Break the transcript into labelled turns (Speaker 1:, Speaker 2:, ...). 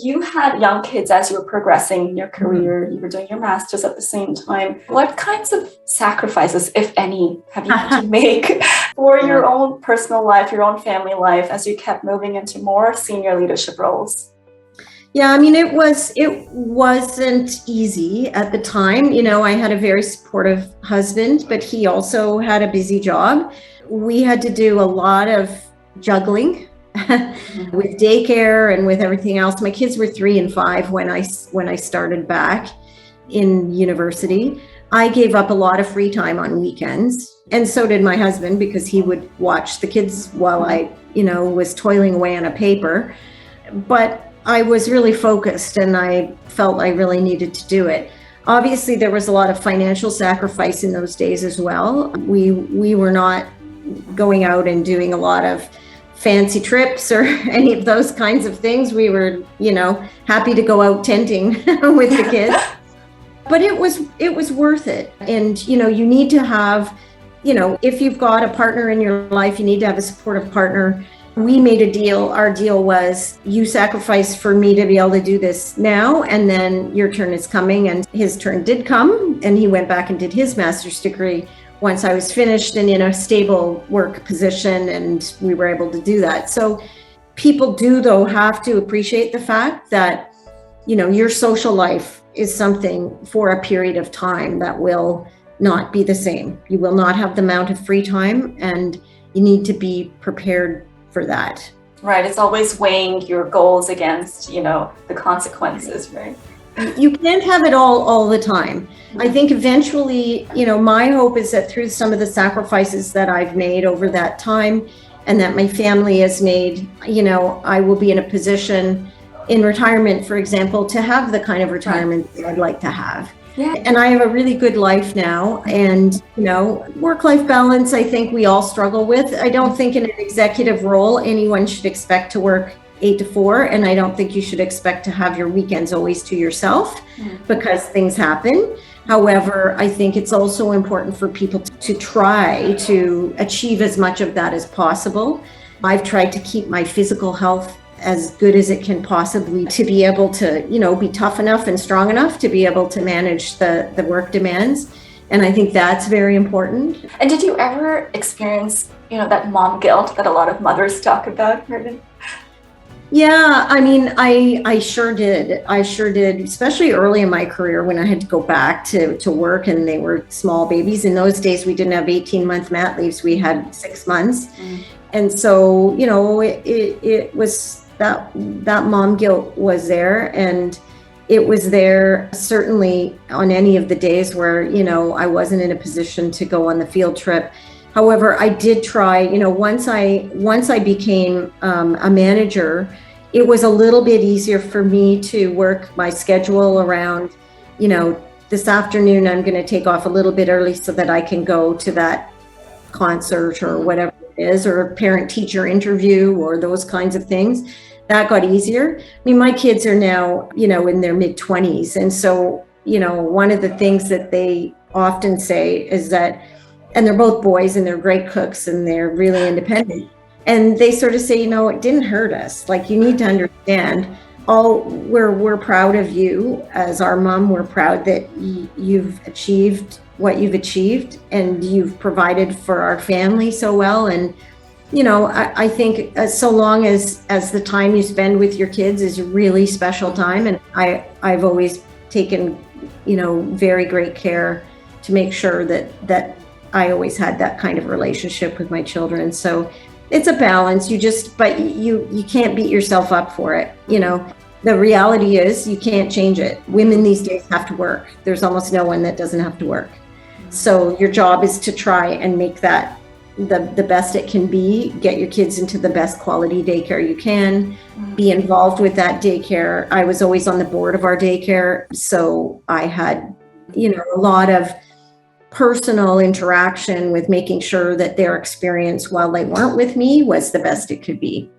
Speaker 1: you had young kids as you were progressing in your career, you were doing your master's at the same time. What kinds of sacrifices, if any, have you had to make for your own personal life, your own family life, as you kept moving into more senior leadership roles?
Speaker 2: Yeah, I mean, it wasn't easy at the time. I had a very supportive husband, but he also had a busy job. We had to do a lot of juggling with daycare and with everything else. My kids were 3 and 5 when I started back in university. I gave up a lot of free time on weekends, and so did my husband, because he would watch the kids while I, was toiling away on a paper. But I was really focused, and I felt I really needed to do it. Obviously, there was a lot of financial sacrifice in those days as well. We were not going out and doing a lot of fancy trips or any of those kinds of things. We were, happy to go out tenting with the kids. But it was worth it. And, you need to have, if you've got a partner in your life, you need to have a supportive partner. We made a deal. Our deal was, you sacrifice for me to be able to do this now, and then your turn is coming. And his turn did come, and he went back and did his master's degree once I was finished and in a stable work position, and we were able to do that. So people do, though, have to appreciate the fact that, your social life is something for a period of time that will not be the same. You will not have the amount of free time, and you need to be prepared for that.
Speaker 1: Right. It's always weighing your goals against, the consequences, right?
Speaker 2: You can't have it all the time. I think eventually, my hope is that through some of the sacrifices that I've made over that time, and that my family has made, I will be in a position in retirement, for example, to have the kind of retirement that I'd like to have.
Speaker 1: Yeah.
Speaker 2: And I have a really good life now, and, work-life balance, I think we all struggle with. I don't think in an executive role, anyone should expect to work 8 to 4. And I don't think you should expect to have your weekends always to yourself, because things happen. However, I think it's also important for people to try to achieve as much of that as possible. I've tried to keep my physical health as good as it can possibly, to be able to, be tough enough and strong enough to be able to manage the work demands. And I think that's very important.
Speaker 1: And did you ever experience, that mom guilt that a lot of mothers talk about, Arden?
Speaker 2: Yeah, I mean, I sure did. Especially early in my career, when I had to go back to work and they were small babies. In those days, we didn't have 18-month mat leaves. We had 6 months. And so, it was that mom guilt was there, and it was there certainly on any of the days where, I wasn't in a position to go on the field trip. However, I did try, once I became a manager, it was a little bit easier for me to work my schedule around, this afternoon I'm going to take off a little bit early so that I can go to that concert or whatever it is, or a parent-teacher interview or those kinds of things. That got easier. I mean, my kids are now, in their mid-20s. And so, one of the things that they often say is that, and they're both boys and they're great cooks and they're really independent. And they sort of say, it didn't hurt us. Like, you need to understand, we're proud of you as our mom. We're proud that you've achieved what you've achieved, and you've provided for our family so well. And, I think so long as the time you spend with your kids is a really special time. And I've always taken, very great care to make sure that I always had that kind of relationship with my children. So it's a balance. But you can't beat yourself up for it. The reality is you can't change it. Women these days have to work. There's almost no one that doesn't have to work. So your job is to try and make that the best it can be, get your kids into the best quality daycare you can, be involved with that daycare. I was always on the board of our daycare. So I had, a lot of personal interaction with making sure that their experience while they weren't with me was the best it could be.